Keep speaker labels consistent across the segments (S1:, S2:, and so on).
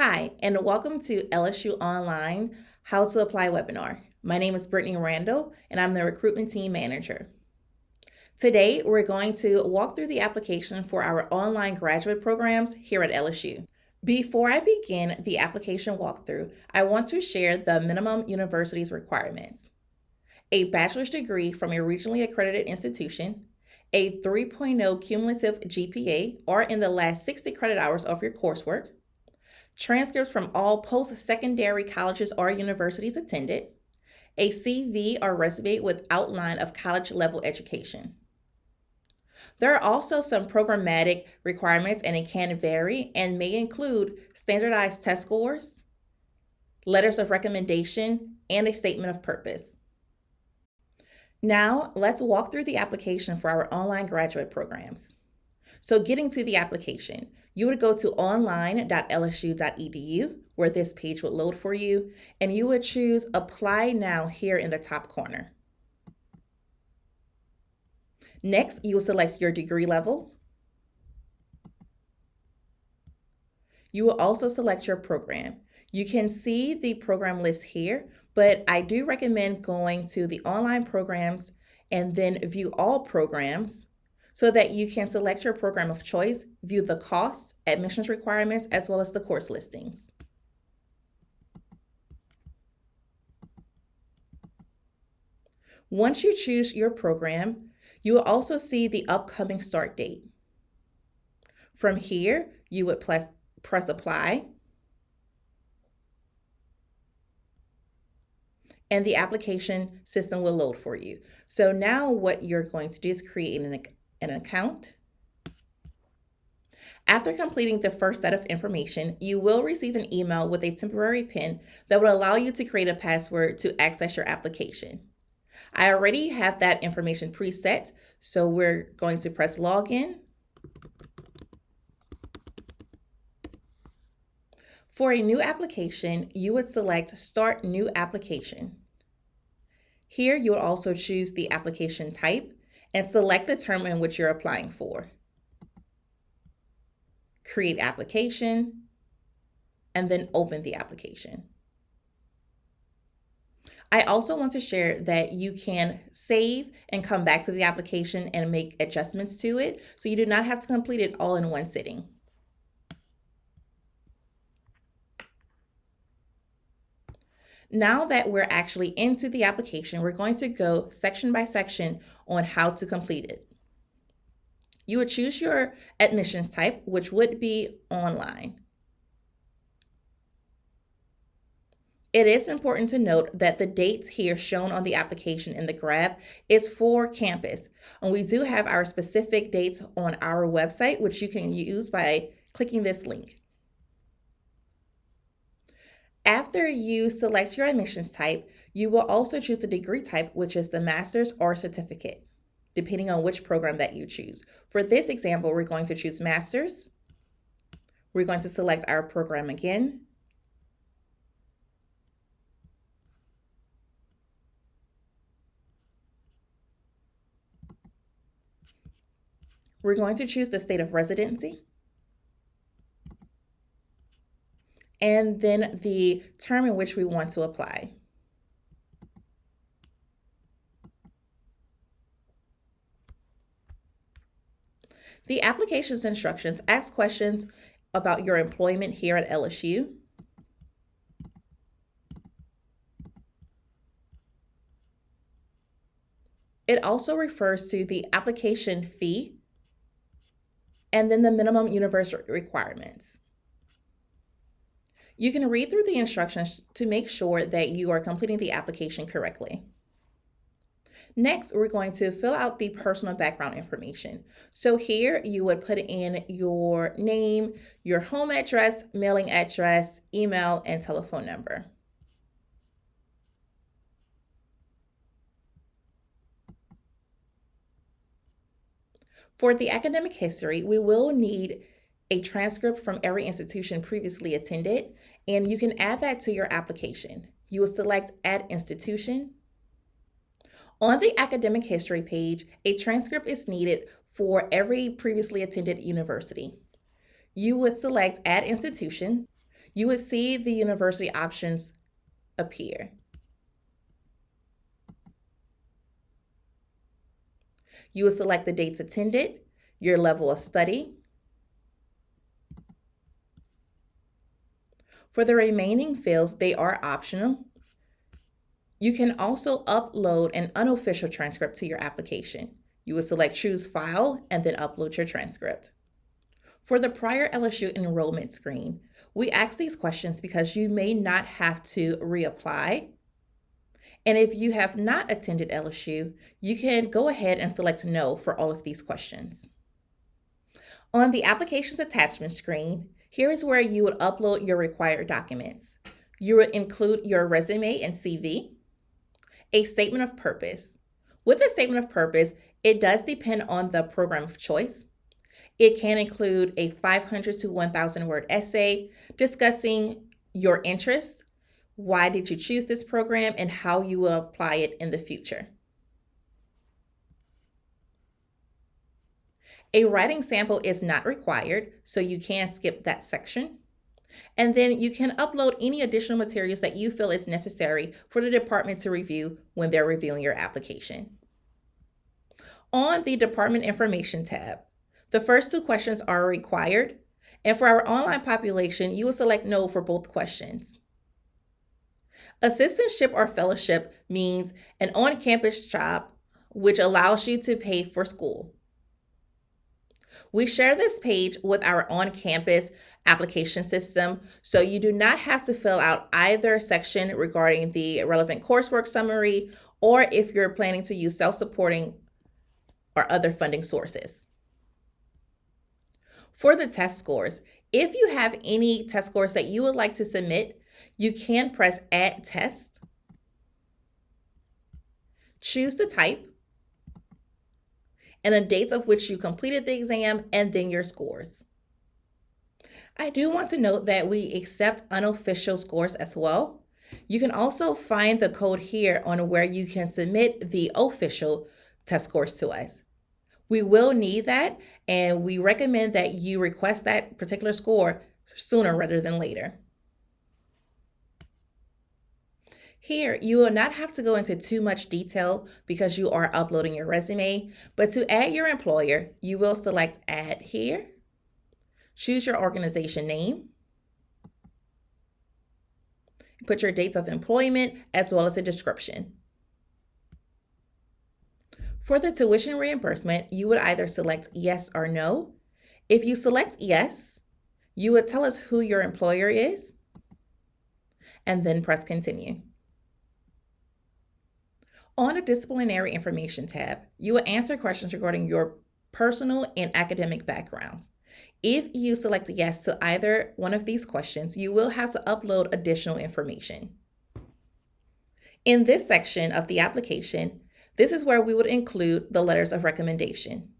S1: Hi, and welcome to LSU Online How to Apply webinar. My name is Brittany Randall, and I'm the recruitment team manager. Today, we're going to walk through the application for our online graduate programs here at LSU. Before I begin the application walkthrough, I want to share the minimum university's requirements. A bachelor's degree from a regionally accredited institution, a 3.0 cumulative GPA or in the last 60 credit hours of your coursework, transcripts from all post-secondary colleges or universities attended, a CV or resume with outline of college-level education. There are also some programmatic requirements, and it can vary and may include standardized test scores, letters of recommendation, and a statement of purpose. Now, let's walk through the application for our online graduate programs. So getting to the application, you would go to online.lsu.edu, where this page would load for you, and you would choose Apply Now here in the top corner. Next, you will select your degree level. You will also select your program. You can see the program list here, but I do recommend going to the online programs and then view all programs so that you can select your program of choice, view the costs, admissions requirements, as well as the course listings. Once you choose your program, you will also see the upcoming start date. From here, you would press Apply, and the application system will load for you. So now what you're going to do is create an account. After completing the first set of information, you will receive an email with a temporary PIN that will allow you to create a password to access your application. I already have that information preset, so we're going to press Login. For a new application, you would select Start New Application. Here, you would also choose the application type and select the term in which you're applying for. Create application, and then open the application. I also want to share that you can save and come back to the application and make adjustments to it, so you do not have to complete it all in one sitting. Now that we're actually into the application, we're going to go section by section on how to complete it. You would choose your admissions type, which would be online. It is important to note that the dates here shown on the application in the graph is for campus, and we do have our specific dates on our website, which you can use by clicking this link. After you select your admissions type, you will also choose the degree type, which is the master's or certificate, depending on which program that you choose. For this example, we're going to choose master's. We're going to select our program again. We're going to choose the state of residency, and then the term in which we want to apply. The application's instructions ask questions about your employment here at LSU. It also refers to the application fee and then the minimum university requirements. You can read through the instructions to make sure that you are completing the application correctly. Next, we're going to fill out the personal background information. So here you would put in your name, your home address, mailing address, email, and telephone number. For the academic history, we will need a transcript from every institution previously attended, and you can add that to your application. You will select Add Institution. On the academic history page, a transcript is needed for every previously attended university. You would select Add Institution. you would see the university options appear. You will select the dates attended, your level of study. For the remaining fields, they are optional. You can also upload an unofficial transcript to your application. You will select Choose File and then upload your transcript. For the prior LSU enrollment screen, we ask these questions because you may not have to reapply. And if you have not attended LSU, you can go ahead and select No for all of these questions. On the applications attachment screen, here is where you would upload your required documents. You would include your resume and CV, a statement of purpose. With a statement of purpose, it does depend on the program of choice. It can include a 500 to 1,000 word essay discussing your interests, why did you choose this program, and how you will apply it in the future. A writing sample is not required, so you can skip that section. And then you can upload any additional materials that you feel is necessary for the department to review when they're reviewing your application. On the Department Information tab, the first two questions are required, and for our online population, you will select No for both questions. Assistantship or fellowship means an on-campus job which allows you to pay for school. We share this page with our on-campus application system, so you do not have to fill out either section regarding the relevant coursework summary or if you're planning to use self-supporting or other funding sources. For the test scores, if you have any test scores that you would like to submit, you can press Add Test, choose the type, and the dates of which you completed the exam, and then your scores. I do want to note that we accept unofficial scores as well. You can also find the code here on where you can submit the official test scores to us. We will need that, and we recommend that you request that particular score sooner rather than later. Here, you will not have to go into too much detail because you are uploading your resume, but to add your employer, you will select Add here, choose your organization name, put your dates of employment as well as a description. For the tuition reimbursement, you would either select Yes or No. If you select Yes, you would tell us who your employer is, and then press Continue. On the Disciplinary Information tab, you will answer questions regarding your personal and academic backgrounds. If you select Yes to either one of these questions, you will have to upload additional information. In this section of the application, this is where we would include the letters of recommendation.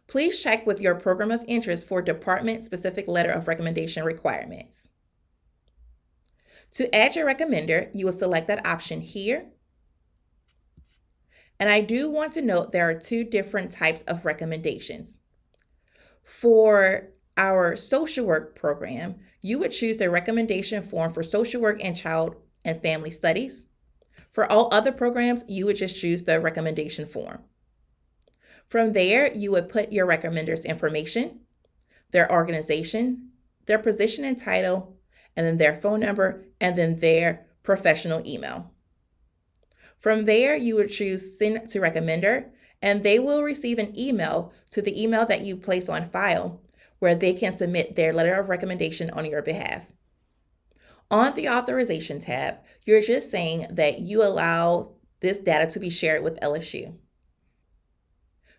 S1: Please check with your program of interest for department-specific letter of recommendation requirements. To add your recommender, you will select that option here. And I do want to note there are two different types of recommendations. For our social work program, you would choose the recommendation form for social work and child and family studies. For all other programs, you would just choose the recommendation form. From there, you would put your recommender's information, their organization, their position and title, and then their phone number, and then their professional email. From there, you would choose Send to Recommender, and they will receive an email to the email that you place on file where they can submit their letter of recommendation on your behalf. On the Authorization tab, you're just saying that you allow this data to be shared with LSU.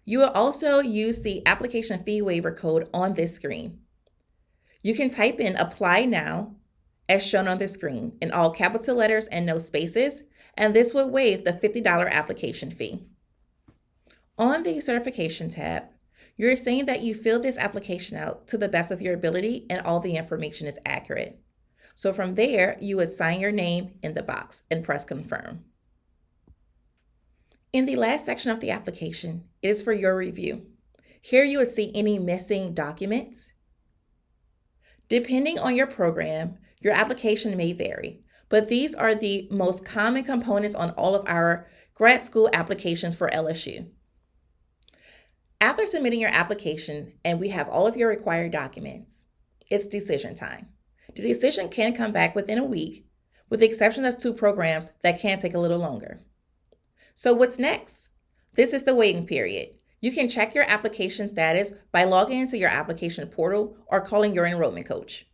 S1: You will also use the application fee waiver code on this screen. You can type in Apply Now, as shown on the screen, in all capital letters and no spaces, and this would waive the $50 application fee. On the Certification tab, you're saying that you fill this application out to the best of your ability and all the information is accurate. So from there, you would sign your name in the box and press Confirm. In the last section of the application, it is for your review. Here you would see any missing documents. Depending on your program, your application may vary, but these are the most common components on all of our grad school applications for LSU. After submitting your application and we have all of your required documents, it's decision time. The decision can come back within a week, with the exception of 2 programs that can take a little longer. So what's next? This is the waiting period. You can check your application status by logging into your application portal or calling your enrollment coach.